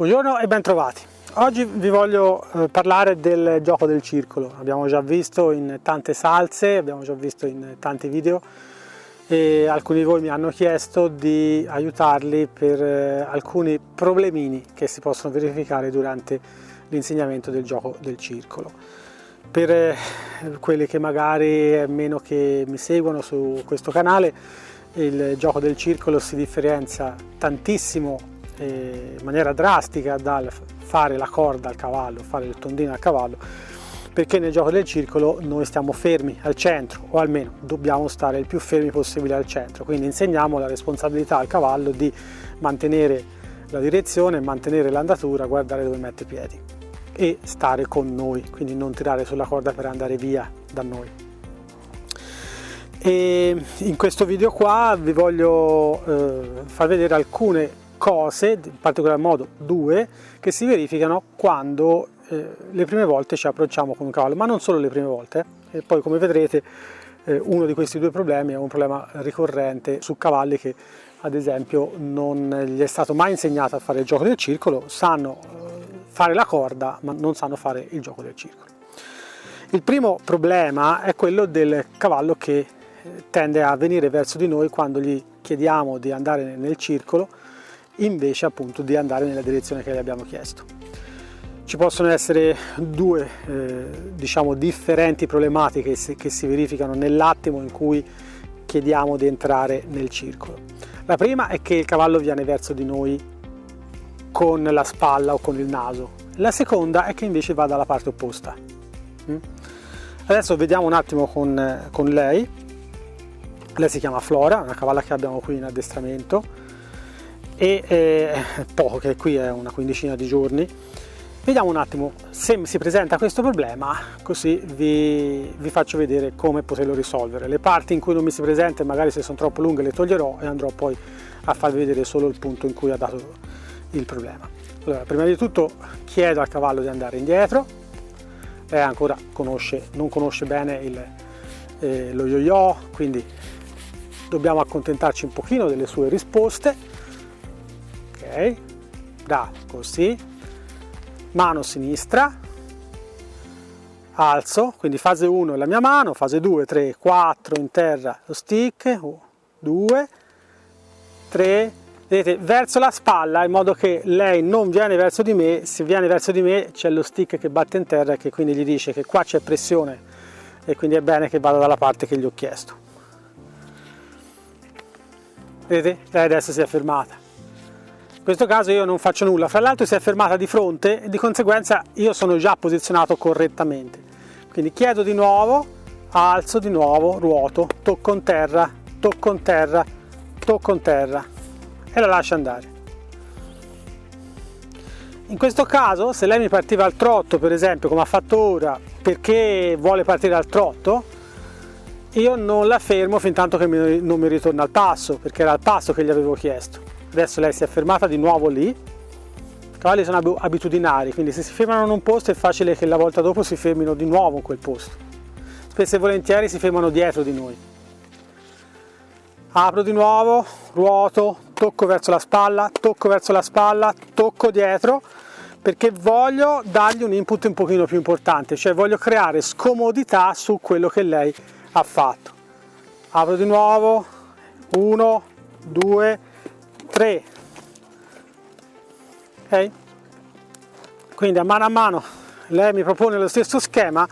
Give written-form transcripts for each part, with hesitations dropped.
Buongiorno e bentrovati. Oggi vi voglio parlare del gioco del circolo. Abbiamo già visto in tante salse, abbiamo già visto in tanti video e alcuni di voi mi hanno chiesto di aiutarli per alcuni problemini che si possono verificare durante l'insegnamento del gioco del circolo. Per quelli che magari meno che mi seguono su questo canale, il gioco del circolo si differenzia tantissimo in maniera drastica dal fare la corda al cavallo, fare il tondino al cavallo, perché nel gioco del circolo noi stiamo fermi al centro, o almeno dobbiamo stare il più fermi possibile al centro, quindi insegniamo la responsabilità al cavallo di mantenere la direzione, mantenere l'andatura, guardare dove mette i piedi e stare con noi, quindi non tirare sulla corda per andare via da noi. E in questo video qua vi voglio far vedere alcune cose, in particolar modo due, che si verificano quando le prime volte ci approcciamo con un cavallo, ma non solo le prime volte, e poi come vedrete uno di questi due problemi è un problema ricorrente su cavalli che ad esempio non gli è stato mai insegnato a fare il gioco del circolo, sanno fare la corda ma non sanno fare il gioco del circolo. Il primo problema è quello del cavallo che tende a venire verso di noi quando gli chiediamo di andare nel circolo invece appunto di andare nella direzione che gli abbiamo chiesto. Ci possono essere due diciamo differenti problematiche che si verificano nell'attimo in cui chiediamo di entrare nel circolo. La prima è che il cavallo viene verso di noi con la spalla o con il naso, la seconda è che invece va dalla parte opposta. Adesso vediamo un attimo con lei. Lei si chiama Flora, una cavalla che abbiamo qui in addestramento e poco, che qui è una quindicina di giorni. Vediamo un attimo se si presenta questo problema, così vi faccio vedere come poterlo risolvere. Le parti in cui non mi si presenta, magari se sono troppo lunghe le toglierò e andrò poi a farvi vedere solo il punto in cui ha dato il problema. Allora, prima di tutto chiedo al cavallo di andare indietro. Lei ancora non conosce bene lo yo-yo, quindi dobbiamo accontentarci un pochino delle sue risposte. Ok, da così, mano sinistra, alzo, quindi fase 1 è la mia mano, fase 2, 3, 4 in terra lo stick, 1, 2, 3, vedete, verso la spalla in modo che lei non viene verso di me. Se viene verso di me c'è lo stick che batte in terra e che quindi gli dice che qua c'è pressione e quindi è bene che vada dalla parte che gli ho chiesto. Vedete, lei adesso si è fermata. In questo caso io non faccio nulla, fra l'altro si è fermata di fronte e di conseguenza io sono già posizionato correttamente. Quindi chiedo di nuovo, alzo di nuovo, ruoto, tocco in terra, tocco in terra, tocco in terra e la lascio andare. In questo caso se lei mi partiva al trotto, per esempio, come ha fatto ora, perché vuole partire al trotto, io non la fermo fin tanto che non mi ritorna al passo, perché era al passo che gli avevo chiesto. Adesso lei si è fermata di nuovo lì. I cavalli sono abitudinari, quindi se si fermano in un posto è facile che la volta dopo si fermino di nuovo in quel posto. Spesso e volentieri si fermano dietro di noi. Apro di nuovo, ruoto, tocco verso la spalla, tocco dietro, perché voglio dargli un input un pochino più importante, cioè voglio creare scomodità su quello che lei ha fatto. Apro di nuovo, 1, 2, 3. Ok? Quindi a mano lei mi propone lo stesso schema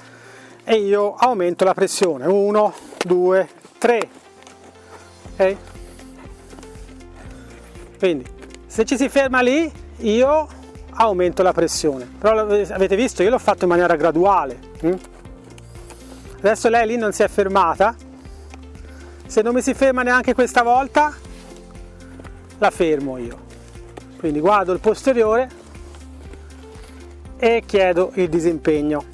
e io aumento la pressione. 1, 2, 3. Ok? Quindi se ci si ferma lì io aumento la pressione. Però avete visto, io l'ho fatto in maniera graduale. Adesso lei lì non si è fermata. Se non mi si ferma neanche questa volta, la fermo io. Quindi guardo il posteriore e chiedo il disimpegno.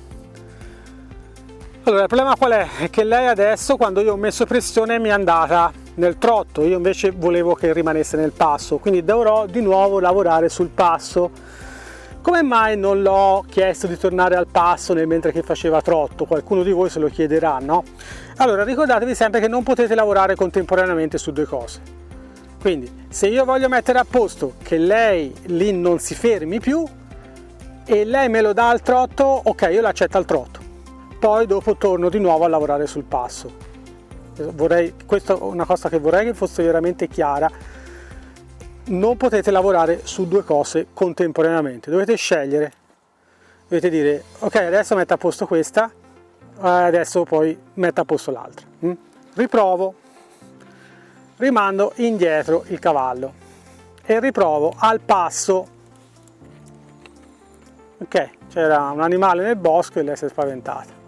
Allora, il problema qual è? È che lei adesso, quando io ho messo pressione, mi è andata nel trotto. Io invece volevo che rimanesse nel passo, quindi dovrò di nuovo lavorare sul passo. Come mai non l'ho chiesto di tornare al passo mentre che faceva trotto? Qualcuno di voi se lo chiederà, no? Allora, ricordatevi sempre che non potete lavorare contemporaneamente su due cose. Quindi se io voglio mettere a posto che lei lì non si fermi più e lei me lo dà al trotto, ok, io l'accetto al trotto, poi dopo torno di nuovo a lavorare sul passo. Questa è una cosa che vorrei che fosse veramente chiara: non potete lavorare su due cose contemporaneamente, dovete scegliere, dovete dire ok, adesso metto a posto questa, adesso poi metto a posto l'altra, riprovo, rimando indietro il cavallo e riprovo al passo. Ok, c'era un animale nel bosco e lei si è spaventata.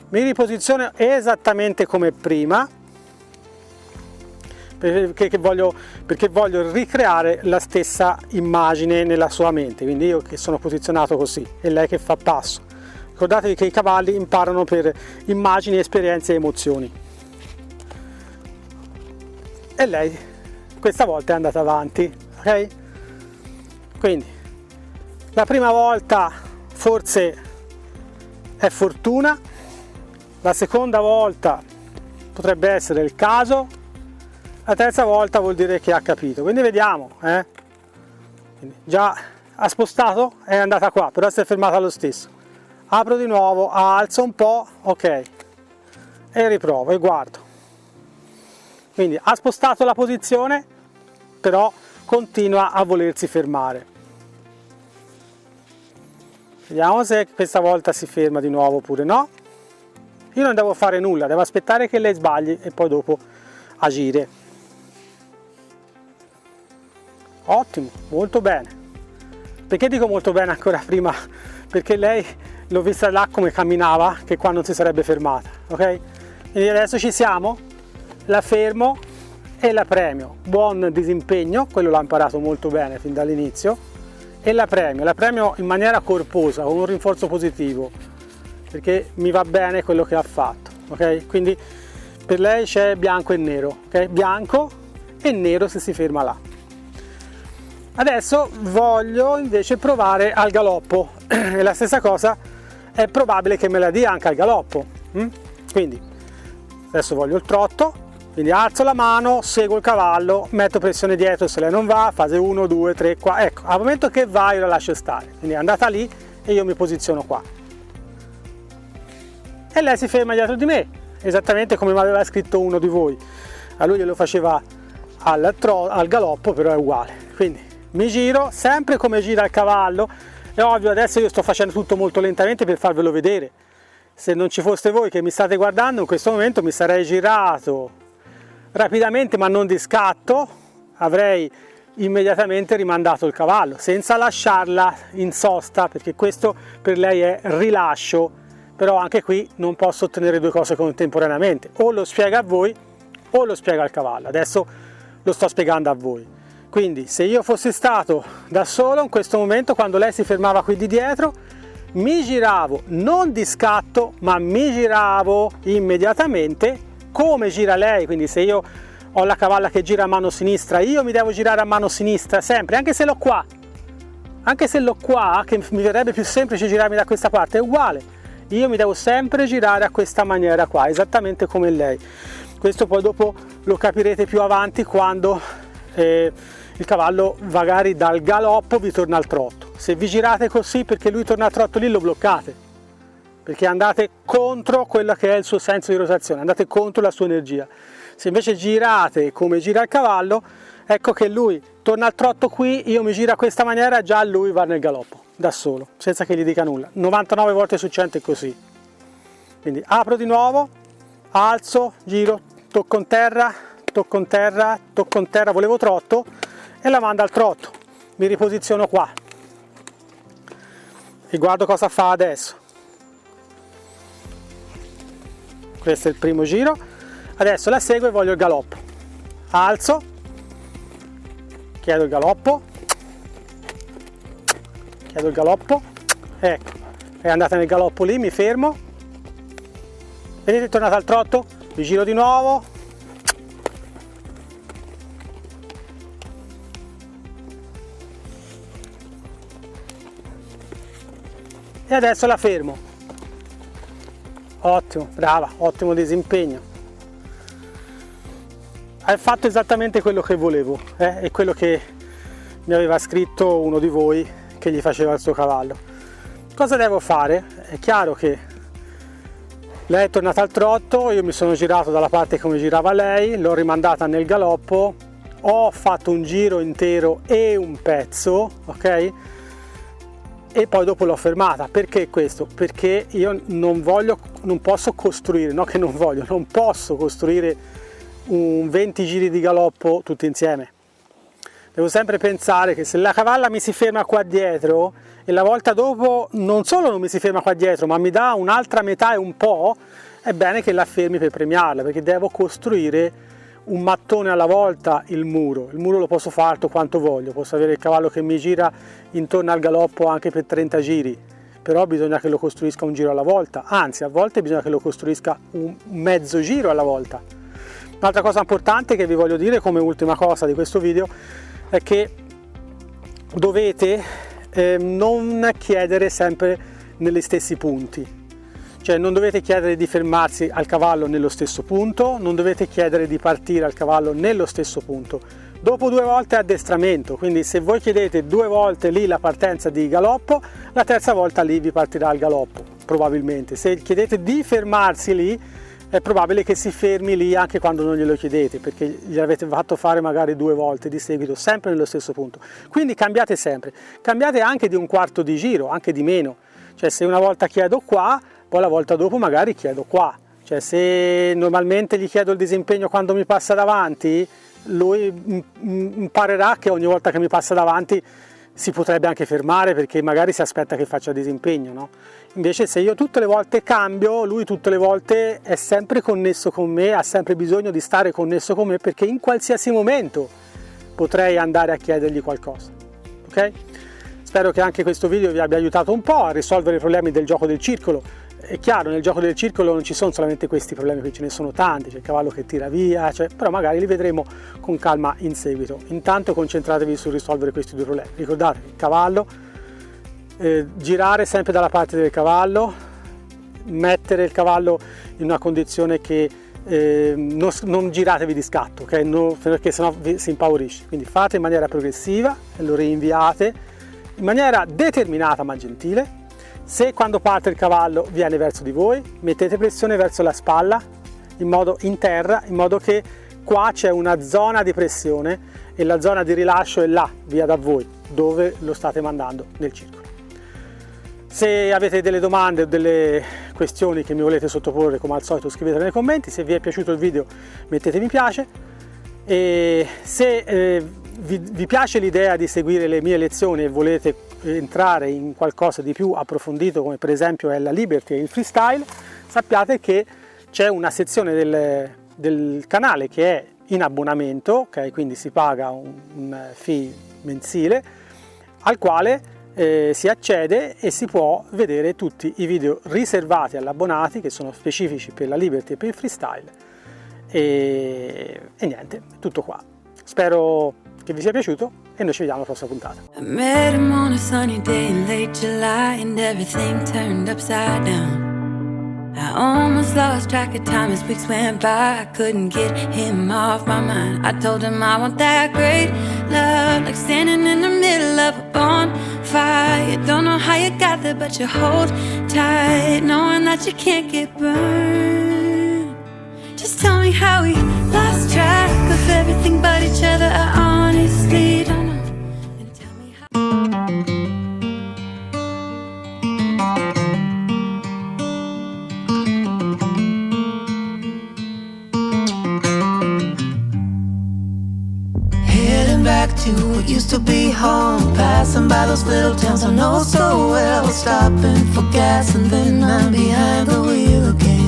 Mi riposiziono esattamente come prima perché voglio ricreare la stessa immagine nella sua mente, quindi io che sono posizionato così e lei che fa passo. Ricordatevi che i cavalli imparano per immagini, esperienze e emozioni. E lei questa volta è andata avanti, ok? Quindi la prima volta forse è fortuna, la seconda volta potrebbe essere il caso, la terza volta vuol dire che ha capito. Quindi vediamo, Quindi già ha spostato, è andata qua, però si è fermata lo stesso. Apro di nuovo, alzo un po', ok, e riprovo e guardo. Quindi ha spostato la posizione, però continua a volersi fermare. Vediamo se questa volta si ferma di nuovo oppure no. Io non devo fare nulla, devo aspettare che lei sbagli e poi dopo agire. Ottimo, molto bene. Perché dico molto bene ancora prima? Perché lei l'ho vista là come camminava, che qua non si sarebbe fermata, ok? Quindi adesso ci siamo, la fermo e la premio. Buon disimpegno, quello l'ha imparato molto bene fin dall'inizio, e la premio in maniera corposa, con un rinforzo positivo, perché mi va bene quello che ha fatto, ok? Quindi per lei c'è bianco e nero, ok? Bianco e nero se si ferma là. Adesso voglio invece provare al galoppo e la stessa cosa è probabile che me la dia anche al galoppo. Quindi adesso voglio il trotto, quindi alzo la mano, seguo il cavallo, metto pressione dietro se lei non va, fase 1, 2, 3, 4, ecco, al momento che va io la lascio stare, quindi è andata lì e io mi posiziono qua. E lei si ferma dietro di me, esattamente come mi aveva scritto uno di voi. A lui glielo faceva al galoppo, però è uguale. Quindi mi giro, sempre come gira il cavallo. È ovvio, adesso io sto facendo tutto molto lentamente per farvelo vedere. Se non ci foste voi che mi state guardando, in questo momento mi sarei girato rapidamente, ma non di scatto, avrei immediatamente rimandato il cavallo, senza lasciarla in sosta, perché questo per lei è rilascio. Però anche qui non posso ottenere due cose contemporaneamente, o lo spiega a voi o lo spiega al cavallo. Adesso lo sto spiegando a voi. Quindi se io fossi stato da solo in questo momento, quando lei si fermava qui di dietro, mi giravo non di scatto, ma mi giravo immediatamente come gira lei. Quindi se io ho la cavalla che gira a mano sinistra, io mi devo girare a mano sinistra sempre, anche se l'ho qua, che mi verrebbe più semplice girarmi da questa parte, è uguale. Io mi devo sempre girare a questa maniera qua, esattamente come lei. Questo poi dopo lo capirete più avanti quando il cavallo magari dal galoppo vi torna al trotto. Se vi girate così perché lui torna al trotto lì, lo bloccate, perché andate contro quello che è il suo senso di rotazione, andate contro la sua energia. Se invece girate come gira il cavallo, ecco che lui torna al trotto qui, io mi giro a questa maniera, già lui va nel galoppo da solo, senza che gli dica nulla. 99 volte su 100 è così. Quindi apro di nuovo, alzo, giro, tocco in terra, tocco in terra, tocco in terra, volevo trotto e la mando al trotto. Mi riposiziono qua e guardo cosa fa adesso. Questo è il primo giro. Adesso la seguo e voglio il galoppo. Alzo, chiedo il galoppo, ecco, è andata nel galoppo lì, mi fermo, vedete, è tornata al trotto, mi giro di nuovo, e adesso la fermo. Ottimo, brava, ottimo disimpegno. hai fatto esattamente quello che volevo, è quello che mi aveva scritto uno di voi che gli faceva il suo cavallo. Cosa devo fare? È chiaro che lei è tornata al trotto, io mi sono girato dalla parte come girava lei, l'ho rimandata nel galoppo, ho fatto un giro intero e un pezzo, ok? E poi dopo l'ho fermata. Perché questo? Perché io non posso costruire, non posso costruire un 20 giri di galoppo tutti insieme. Devo sempre pensare che se la cavalla mi si ferma qua dietro e la volta dopo non solo non mi si ferma qua dietro, ma mi dà un'altra metà e un po', è bene che la fermi per premiarla, perché devo costruire un mattone alla volta il muro lo posso fare alto quanto voglio, posso avere il cavallo che mi gira intorno al galoppo anche per 30 giri, però bisogna che lo costruisca un giro alla volta, anzi a volte bisogna che lo costruisca un mezzo giro alla volta. Un'altra cosa importante che vi voglio dire come ultima cosa di questo video è che dovete non chiedere sempre negli stessi punti. Cioè non dovete chiedere di fermarsi al cavallo nello stesso punto, non dovete chiedere di partire al cavallo nello stesso punto. Dopo 2 volte addestramento, quindi se voi chiedete 2 volte lì la partenza di galoppo, la terza volta lì vi partirà il galoppo, probabilmente. Se chiedete di fermarsi lì, è probabile che si fermi lì anche quando non glielo chiedete, perché gliel'avete fatto fare magari 2 volte di seguito, sempre nello stesso punto. Quindi cambiate sempre, cambiate anche di un quarto di giro, anche di meno. Cioè se una volta chiedo qua, poi la volta dopo magari chiedo qua. Cioè se normalmente gli chiedo il disimpegno quando mi passa davanti, lui imparerà che ogni volta che mi passa davanti si potrebbe anche fermare, perché magari si aspetta che faccia disimpegno, no? Invece se io tutte le volte cambio, lui tutte le volte è sempre connesso con me, ha sempre bisogno di stare connesso con me, perché in qualsiasi momento potrei andare a chiedergli qualcosa, ok? Spero che anche questo video vi abbia aiutato un po' a risolvere i problemi del gioco del circolo. È chiaro, nel gioco del circolo non ci sono solamente questi problemi, qui ce ne sono tanti, c'è il cavallo che tira via, però magari li vedremo con calma in seguito. Intanto concentratevi su risolvere questi 2 problemi. Ricordate, il cavallo, girare sempre dalla parte del cavallo, mettere il cavallo in una condizione che non giratevi di scatto, okay? Perché sennò si impaurisce. Quindi fate in maniera progressiva e lo rinviate in maniera determinata ma gentile. Se quando parte il cavallo viene verso di voi, mettete pressione verso la spalla in terra, in modo che qua c'è una zona di pressione e la zona di rilascio è là, via da voi, dove lo state mandando nel circolo. Se avete delle domande o delle questioni che mi volete sottoporre, come al solito scrivetele nei commenti. Se vi è piaciuto il video mettete mi piace, e se vi piace l'idea di seguire le mie lezioni e volete entrare in qualcosa di più approfondito, come per esempio è la Liberty e il freestyle, sappiate che c'è una sezione del canale che è in abbonamento, ok? Quindi si paga un fee mensile al quale si accede e si può vedere tutti i video riservati agli abbonati, che sono specifici per la Liberty e per il freestyle. E niente, tutto qua. Spero che vi sia piaciuto e noi ci vediamo alla prossima puntata. I met him on a sunny day in late July and everything turned upside down. I almost lost track of time as weeks went by. I couldn't get him off my mind. I told him I want that great love, like standing in the middle of a bonfire. You don't know how you got there, but you hold tight, knowing that you can't get burned. Just tell me how we lost track of everything but each other. I honestly don't know. And tell me heading back to what used to be home, passing by those little towns I know so well, stopping for gas and then I'm behind the wheel again.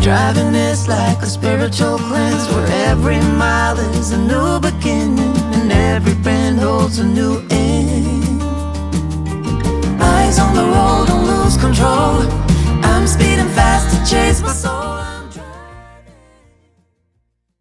Driving is like a spiritual cleanse, where every mile is a new beginning and every bend holds a new end.